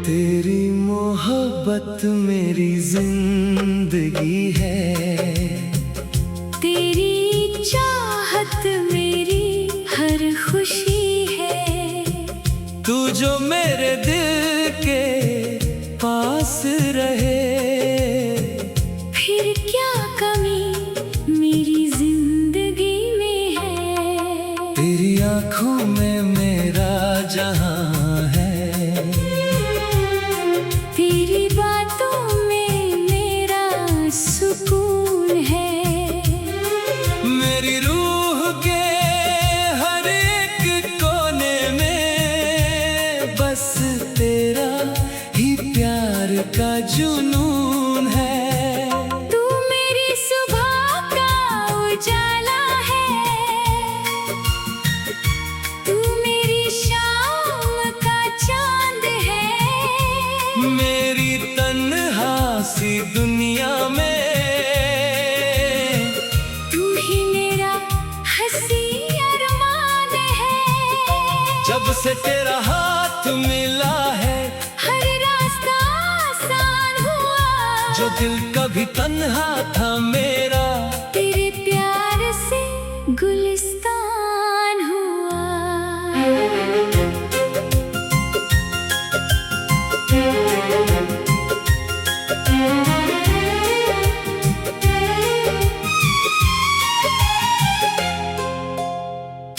तेरी मोहब्बत मेरी जिंदगी है, तेरी चाहत मेरी हर खुशी है। तू जो मेरे दिल के पास रहे, फिर क्या कमी मेरी जिंदगी में है। तेरी आंखों में मेरा जहां है, तेरी बातों में मेरा सुकून है। मेरी रूह के हर एक कोने में बस तेरा ही प्यार का जुनून है। तू मेरी सुबह का उजाला है, तू मेरी शाम का चांद है। मेरी तन्हा सी दुनिया में तू ही मेरा हंसी अरमान है। जब से तेरा हाथ मिला है, हर रास्ता आसान हुआ। जो दिल कभी तन्हा था मेरा, तेरे प्यार से गुलिस्तान हुआ।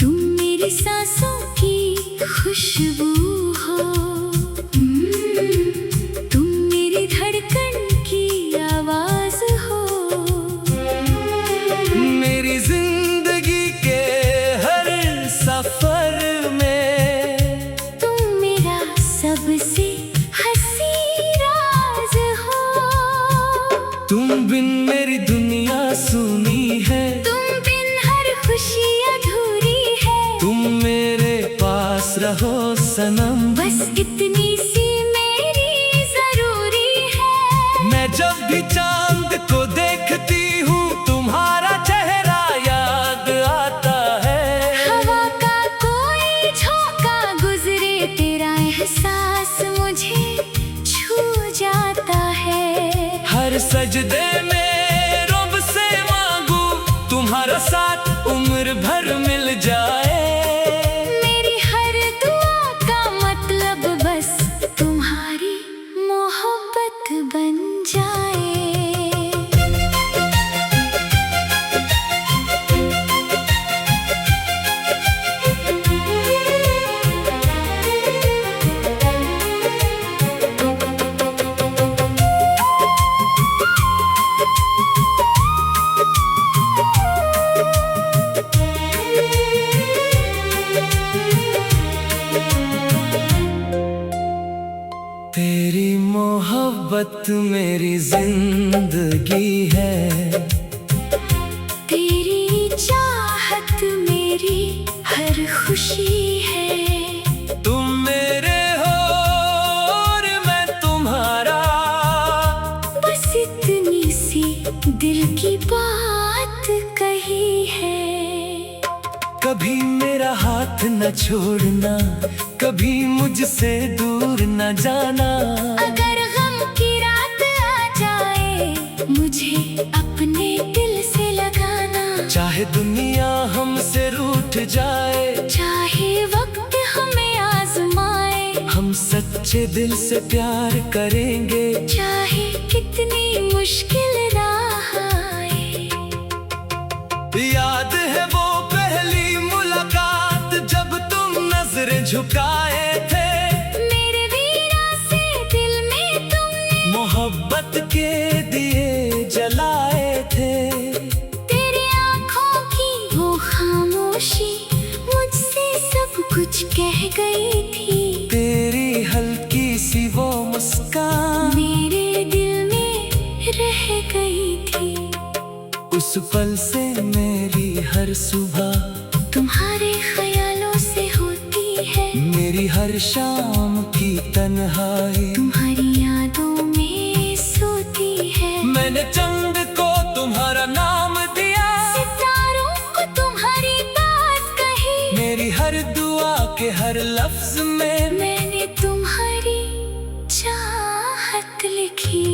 तुम मेरी सांसों की खुशबू हो, तुम मेरी धड़कन की आवाज हो। मेरी जिंदगी के हर सफर में तुम मेरा सबसे हंसी राज हो। तुम बिन मेरी दुनिया सुनी है, तुम बिन हर खुशी अधूरी है। तुम मेरे पास रहो सनम, बस इतनी सी मेरी जरूरी है। मैं जब भी चांद को देखती हूँ तुम्हारा चेहरा याद आता है। हवा का कोई झोंका गुजरे, तेरा एहसास मुझे छू जाता है। हर सजदे में रब से मांगू तुम्हारा साथ उम्र भर मिल जाए। मेरी हर दुआ का मतलब बस तुम्हारी मोहब्बत बन जाए। तेरी मोहब्बत मेरी जिंदगी है, तेरी चाहत मेरी हर खुशी है। तुम मेरे हो और मैं तुम्हारा, बस इतनी सी दिल की बात कही है। कभी मेरा हाथ न छोड़ना, कभी मुझसे दूर न जाना। अगर गम की रात आ जाए, मुझे अपने दिल से लगाना। चाहे दुनिया हमसे रूठ जाए, चाहे वक्त हमें आजमाए, हम सच्चे दिल से प्यार करेंगे। चाहे कितनी मुश्किल राह आए। याद है वो पहली मुलाकात जब तुम नजर झुकाए थे, मेरे वीरा से दिल में तुमने मोहब्बत के दिए जलाए थे। तेरी आंखों की वो खामोशी मुझसे सब कुछ कह रह गई थी। तेरी हल्की सी वो मुस्कान मेरे दिल में रह गई थी। उस पल से मेरी हर सुबह तुम्हारे ख्यालों से होती है। मेरी हर शाम की तन्हाई तुम्हारी यादों में सोती है। मैंने चंद को तुम्हारा नाम दिया, सितारों को तुम्हारी बात कही। मेरी हर दुआ के हर लफ्ज में मैंने तुम्हारी चाहत लिखी।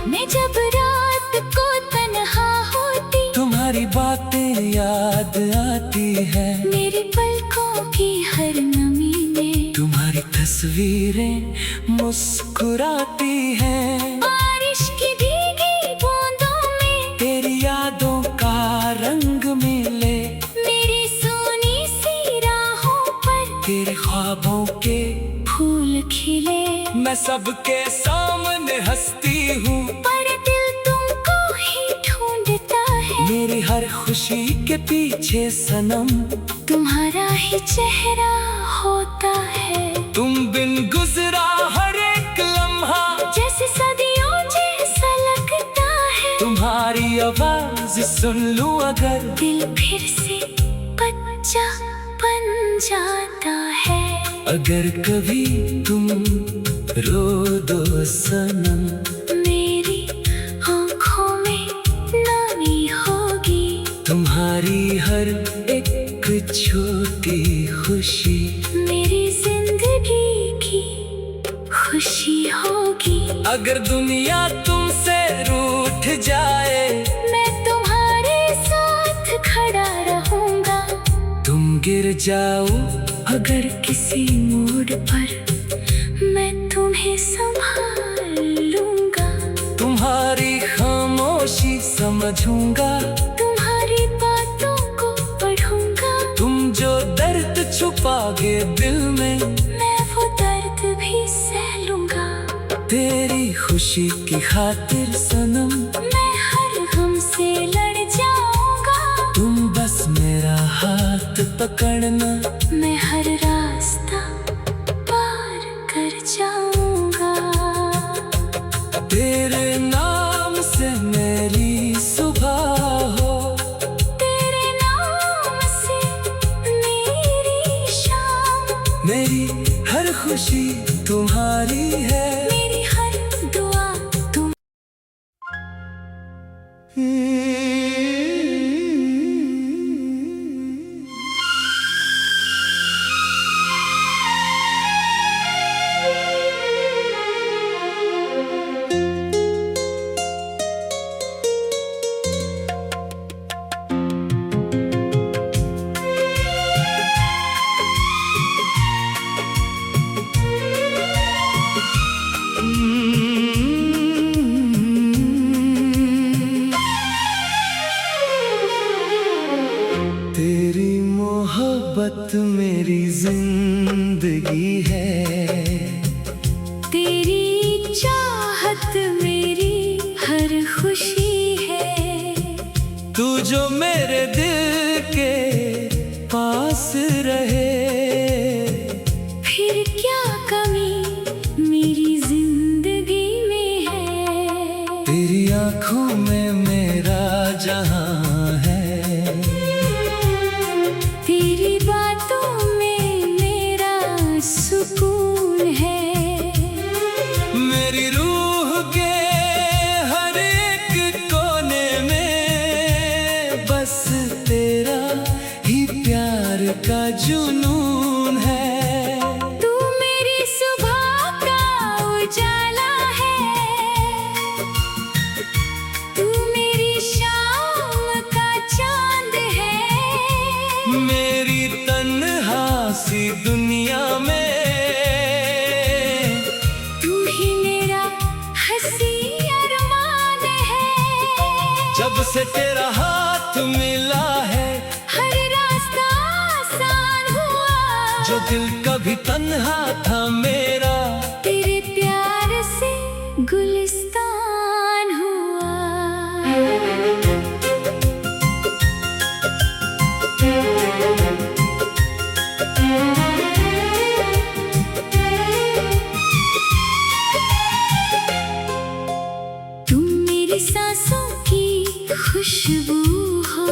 मैं जब रात को तन्हा होती, तुम्हारी बातें याद आती है। मेरी पलकों की हर नमी में तुम्हारी तस्वीरें मुस्कुराती हैं। बारिश की भीगी बूंदों में तेरी यादों का रंग मिले, मेरी सोनी सी राहों पर तेरे ख्वाबों के फूल खिले। मैं सबके सामने हंसती हूँ, पर दिल तुमको ही ढूंढता है। मेरी हर खुशी के पीछे सनम तुम्हारा ही चेहरा होता है। तुम बिन गुजरा हर एक लम्हा जैसे सदियों जैसा लगता है। तुम्हारी आवाज सुन लूं अगर, दिल फिर से बच्चा बन जाता है। अगर कभी तुम रो दो सनम, मेरी आँखों में नमी होगी। तुम्हारी हर एक छोटी खुशी मेरी जिंदगी की खुशी होगी। अगर दुनिया तुमसे रूठ जाए, मैं तुम्हारे साथ खड़ा रहूंगा। तुम गिर जाओ अगर किसी मोड़ पर, मैं तुम्हें संभाल लूंगा। तुम्हारी खामोशी समझूंगा, तुम्हारी बातों को पढ़ूंगा। तुम जो दर्द छुपागे दिल में, मैं वो दर्द भी सह लूंगा। तेरी खुशी की खातिर सनम मैं हर गम से लड़ जाऊंगा। तुम बस मेरा हाथ पकड़ना, मैं हर रास्ता पार कर जाऊंगा। तेरे नाम से मेरी सुबह हो, तेरे नाम से मेरी शाम। मेरी हर खुशी तुम्हारी है। मेरी हर दुआ तुम। तेरी मोहब्बत मेरी जिंदगी है, तेरी चाहत मेरी हर खुशी है। तू जो मेरे दिल के पास रहे, फिर क्या कमी मेरी जिंदगी में है। तेरी आंखों में मेरा जहां है, तेरी बातों में मेरा सुकून है। मेरी रूह के हर एक कोने में बस तेरा ही प्यार का जुनून है। तू मेरी सुबह का उजाला है, तू मेरी शाम का चांद है। मेरी तन्हा सी दुनिया में तू ही मेरा हंसी अरमान है। जब से तेरा हाथ मिला है, हर रास्ता आसान हुआ। जो दिल कभी तन्हा था मेरा, तेरे प्यार से गुलिस्तान हुआ। मेरी सांसों की खुशबू हो।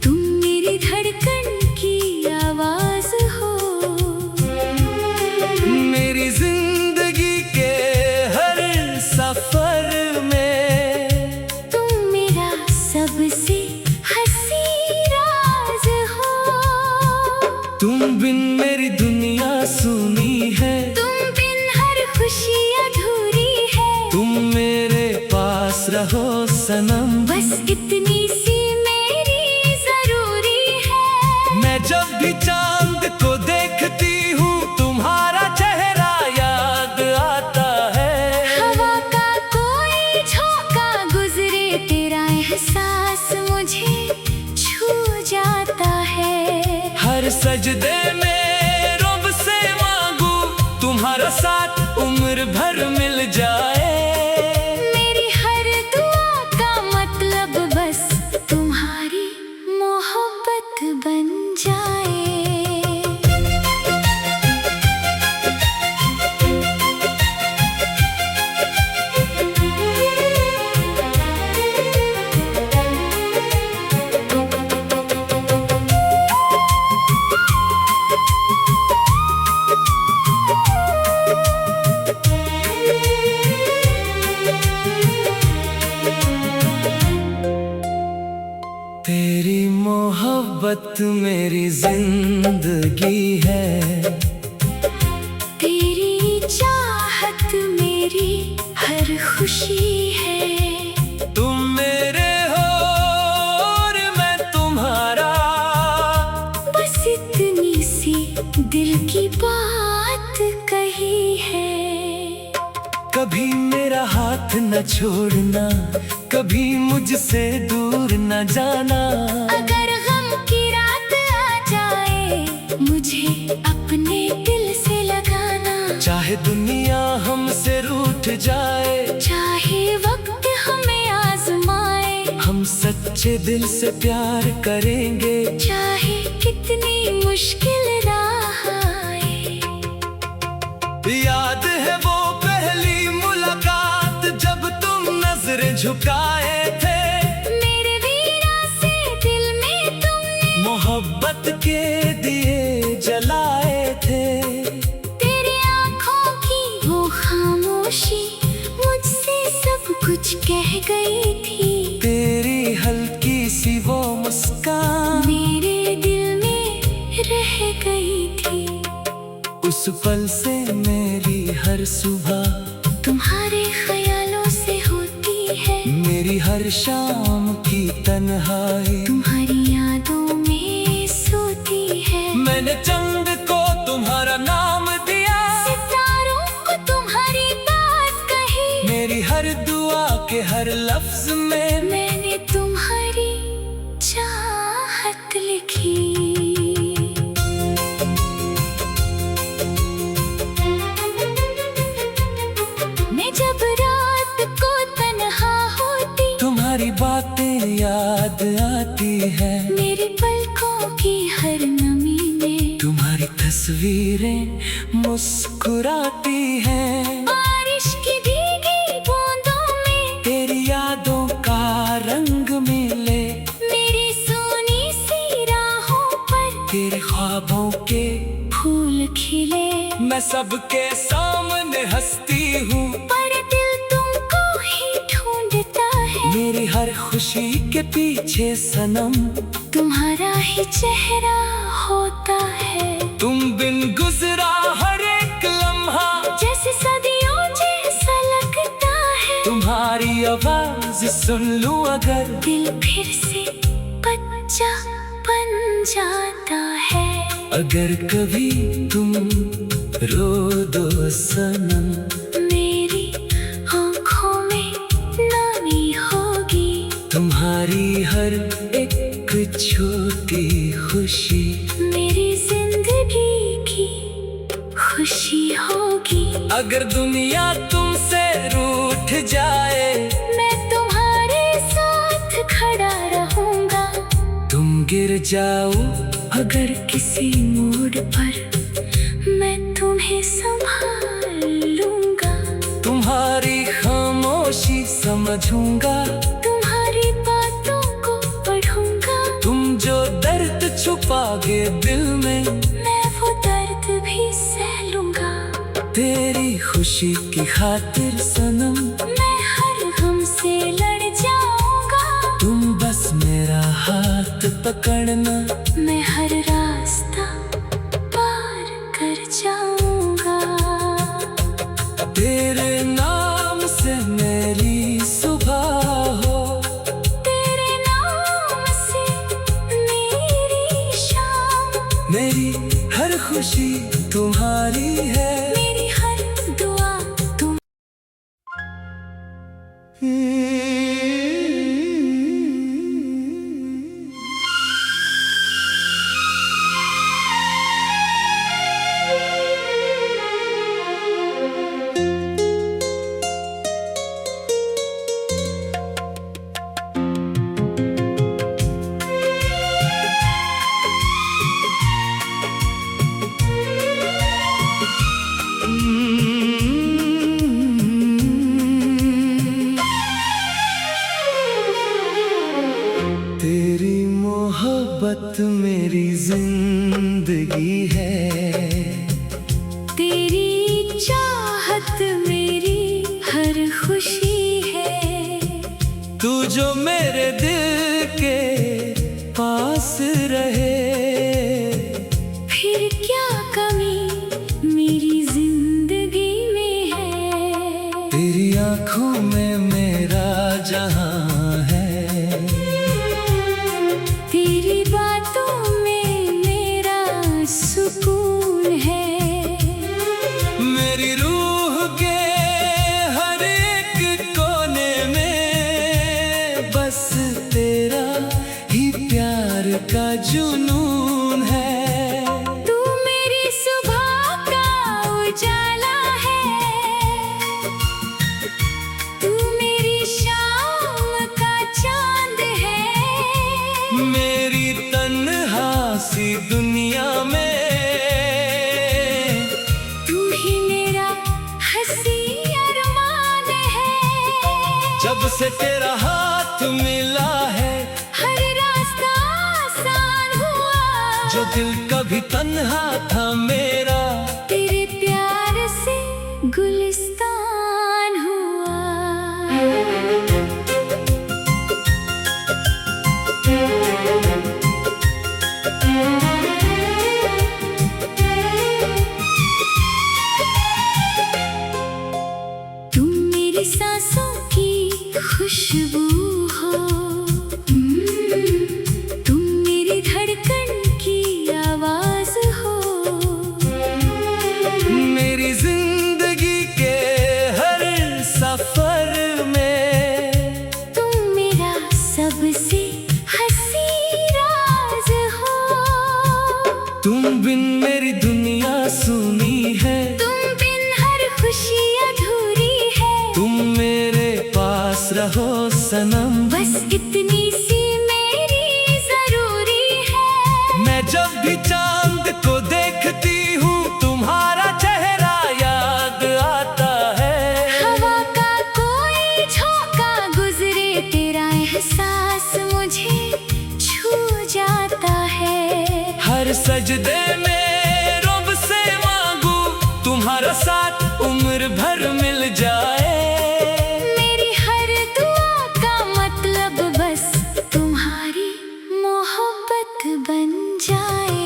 तुम मेरी धड़कन की आवाज हो। मेरी जिंदगी के हर सफर में तुम मेरा सबसे हंसी राज हो। तुम बिन मेरी दुनिया सूनी है। तुम बिन हर खुशी अधूरी है। तुम मेरे पास रहो सनम, बस इतनी सी मेरी जरूरी है। मैं जब भी चांद को देखती हूँ तुम्हारा चेहरा याद आता है। हवा का कोई झोंका गुजरे तेरा एहसास मुझे छू जाता है। हर सजदे में रब से मांगू तुम्हारा साथ उम्र भर मिल जाए। मेरी हर दुआ का मतलब बस तुम्हारी मोहब्बत बन जाए। तेरी मोहब्बत मेरी जिंदगी है। तेरी चाहत मेरी हर खुशी है। तुम मेरे हो और मैं तुम्हारा, बस इतनी सी दिल की बात कही है। कभी मेरा हाथ न छोड़ना, कभी मुझसे दूर न जाना। अगर गम की रात आ जाए मुझे अपने दिल से लगाना। चाहे दुनिया हमसे रूठ जाए, चाहे वक्त हमें आजमाए, हम सच्चे दिल से प्यार करेंगे। चाहे कितनी मुश्किल राह आए। याद है वो पहली मुलाकात जब तुम नजर झुकाए थे। मेरे वीरा से दिल में तुमने मोहब्बत के दिए जलाए थे। तेरी आंखों की वो खामोशी मुझसे सब कुछ कह गई थी। तेरी हल्की सी वो मुस्कान मेरे दिल में रह गई थी। उस पल से मेरी हर सुबह तुम्हारे ख्यालों से होती है। मेरी हर शाम की तन्हाई तुम्हारी यादों में सोती है। मैंने चंद को तुम्हारा नाम दिया, सितारों को तुम्हारी बात कही। मेरी हर दुआ के हर लफ्ज में मैंने तुम्हारी चाहत लिखी। मैं जब रात को तन्हा होती, तुम्हारी बातें याद आती है। मेरी पलकों की हर नमी में तुम्हारी तस्वीरें मुस्कुराती हैं। बारिश की भीगी बूंदों में तेरी यादों का रंग मिले, मेरी सोनी सी राहों पर तेरे ख्वाबों के फूल खिले। मैं सबके सामने हंसती हूँ, पर दिल तुमको ही ढूंढता है। मेरी हर खुशी के पीछे सनम तुम्हारा ही चेहरा होता है। तुम बिन गुजरा हर एक लम्हा जैसे सदियों जैसा लगता है। तुम्हारी आवाज सुन लूं अगर, दिल फिर से बच्चा बन जाता है। अगर कभी तुम रो दो सनम, मेरी आँखों में नमी होगी। तुम्हारी हर एक छोटी खुशी मेरी जिंदगी की खुशी होगी। अगर दुनिया तुमसे रूठ जाए, मैं तुम्हारे साथ खड़ा रहूंगा। तुम गिर जाओ अगर किसी मोड़ पर, मैं तुम्हें संभाल लूंगा। तुम्हारी खामोशी समझूंगा, तुम्हारी बातों को पढ़ूंगा। तुम जो दर्द छुपागे दिल में, मैं वो दर्द भी सह लूंगा। तेरी खुशी की खातिर सनम, मैं हर गम से लड़ जाऊंगा। तुम बस मेरा हाथ पकड़ना, मैं हर रास्ता पार कर जाऊंगा। तेरे नाम से मेरी सुबह हो, तेरे नाम से मेरी शाम। मेरी हर खुशी तुम्हारी है। मेरी हर दुआ तुम। तेरी मोहब्बत मेरी जिंदगी है, तेरी चाहत मेरी हर खुशी है। तू जो मेरे दिल के पास रहे, फिर क्या कमी मेरी जिंदगी में है। तेरी आंखों में मेरा जहां है, तेरी बातों में मेरा सुकून है। मेरी रूह के हर एक कोने में बस तेरा ही प्यार का जुनून है। तू मेरी सुबह का उजाला है, तू मेरी शाम का चांद है। मेरी तन्हा सी दुनिया में तू ही मेरा हंसी अरमान है। जब से तेरा हाथ मिला है, हर रास्ता आसान हुआ। जो दिल कभी तन्हा था मेरा, तेरे प्यार से गुलिस्तान हुआ। तुम मेरी सांसों की खुशबू हो, तुम मेरी धड़कन की आवाज हो। मेरी जिंदगी के हर सफर में तुम मेरा सबसे हंसी राज हो। तुम बिन मेरी दुनिया सुनी है, तुम बिन हर खुशी अधूरी है। तुम मेरे पास रहो सनम, बस इतनी सी मेरी जरूरी है। मैं जब भी चांद को देखती हूँ, तुम्हारा चेहरा याद आता है। हवा का कोई झोंका गुजरे, तेरा एहसास मुझे छू जाता है। हर सजदे में रब से मांगू, तुम्हारा साथ उम्र भर मिल जाए। मेरी हर दुआ का मतलब बस तुम्हारी मोहब्बत बन जाए।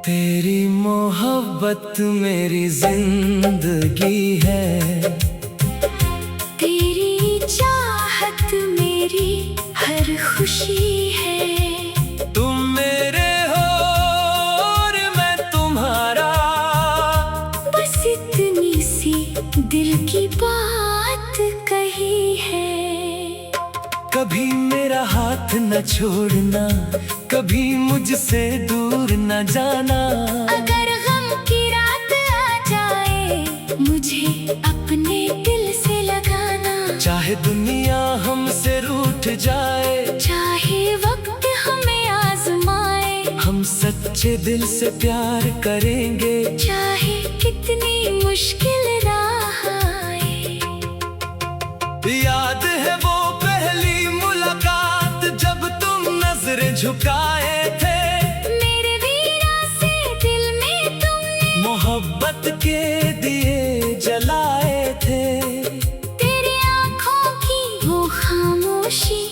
तेरी मोहब्बत मेरी जिंदगी है, तेरी चाहत मेरी हर खुशी है। तुम मेरे हो और मैं तुम्हारा, बस इतनी सी दिल की बात कही है। कभी मेरा हाथ साथ न छोड़ना, कभी मुझसे दूर न जाना। अगर गम की रात आ जाए मुझे अपने दिल से लगाना। चाहे दुनिया हमसे रूठ जाए, चाहे वक्त हमें आजमाए, हम सच्चे दिल से प्यार करेंगे, चाहे कितनी मुश्किल राह आए। याद है वो पहली मुलाकात जब तुम नजरें झुकाए थे, मेरे वीरा से दिल में तुमने मोहब्बत के दिए जलाए थे। तेरी आंखों की वो खामोशी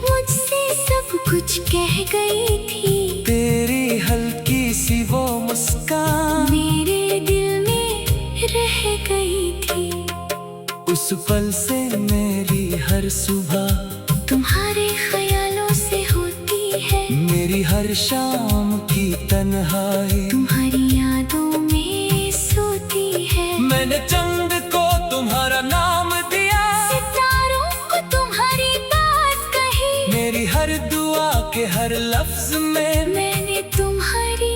मुझसे सब कुछ कह गई थी। तेरी हल्की सी वो मुस्कान मेरे दिल में रह गई थी। उस पल से मेरी हर सुबह तुम्हारे ख्यालों से होती है, मेरी हर शाम की तन्हाई तुम्हारी यादों में सोती है। मैंने चंद को तुम्हारा नाम दिया, सितारों को तुम्हारी बात कही, मेरी हर दुआ के हर लफ्ज में मैंने तुम्हारी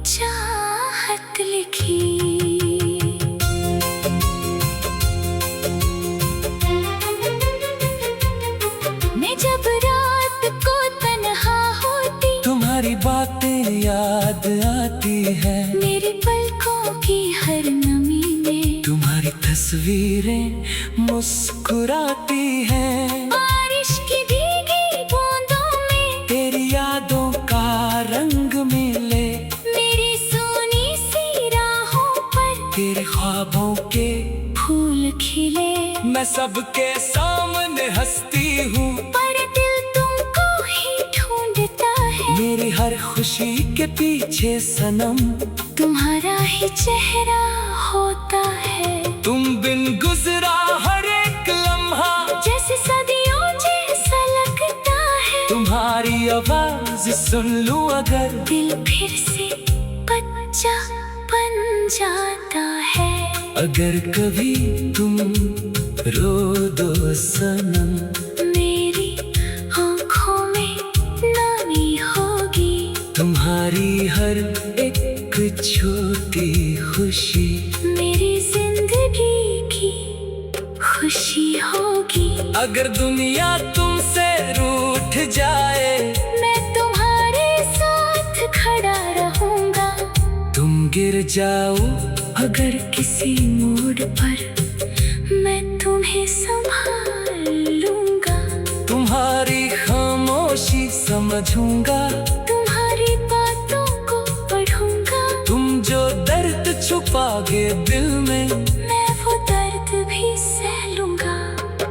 चाहत लिखी। मैं जब रात को तन्हा होती, तुम्हारी बातें याद आती है, मेरी पलकों की हर नमी में तुम्हारी तस्वीरें मुस्कुराती हैं। बारिश की भीगी बूंदों में तेरी यादों का रंग मिले, मेरी सोनी सी राहों पर तेरे ख्वाबों के फूल खिले। मैं सबके सामने हंसती हूँ, पर दिल तुमको ही ढूंढता है, मेरी हर खुशी के पीछे सनम तुम्हारा ही चेहरा होता है। तुम बिन गुजरा हर एक लम्हा जैसे सदियों जैसा लगता है, तुम्हारी आवाज सुन लूं अगर दिल फिर से बच्चा बन जाता है। अगर कभी तुम रो दो सनम, मेरी आँखों में नमी होगी, तुम्हारी हर एक छोटी खुशी मेरी जिंदगी की खुशी होगी। अगर दुनिया तुमसे रूठ जाए, मैं तुम्हारे साथ खड़ा रहूंगा। तुम गिर जाओ अगर किसी मोड़ पर मैं तुम्हें संभाल लूंगा। तुम्हारी खामोशी समझूंगा, तुम्हारी बातों को पढ़ूंगा। तुम जो दर्द छुपागे दिल में, मैं वो दर्द भी सह लूंगा।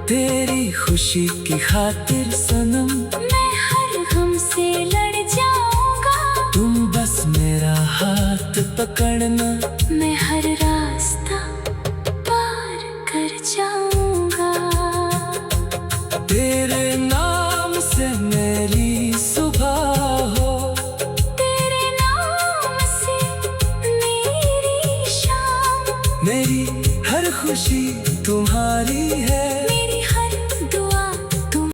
तेरी खुशी की खातिर सनम मैं हर गम से लड़ जाऊंगा। तुम बस मेरा हाथ पकड़ना, मैं हर रास्ता पार कर जाऊंगा। तेरे नाम से मेरी सुबह हो, तेरे नाम से मेरी शाम, मेरी हर खुशी तुम्हारी है। मेरी हर दुआ तुम।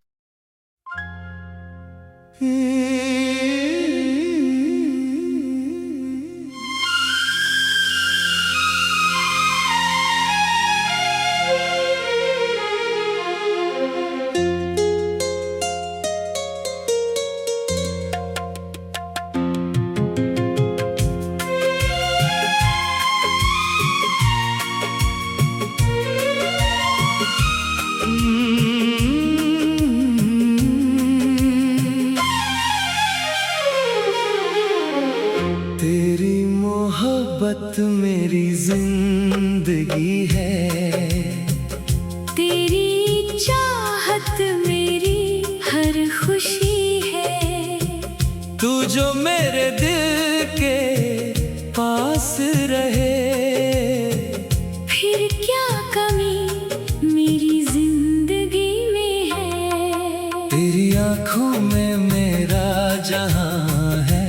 तेरी मोहब्बत मेरी जिंदगी है, तेरी चाहत मेरी हर खुशी है। तू जो मेरे दिल के पास रहे, फिर क्या कमी मेरी जिंदगी में है। तेरी आंखों में मेरा जहां है,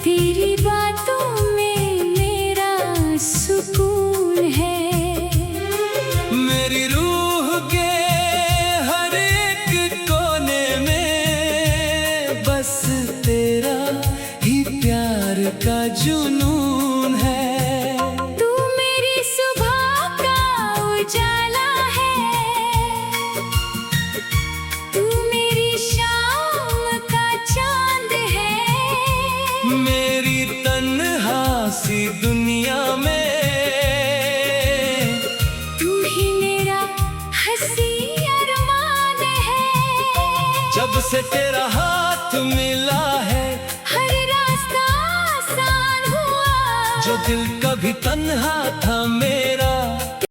तेरी बातों में मेरा सुकून है। मेरी रूह के हर एक को हंसी अरमान है। जब से तेरा हाथ मिला है हर रास्ता आसान हुआ। जो दिल कभी तन्हा था मेरा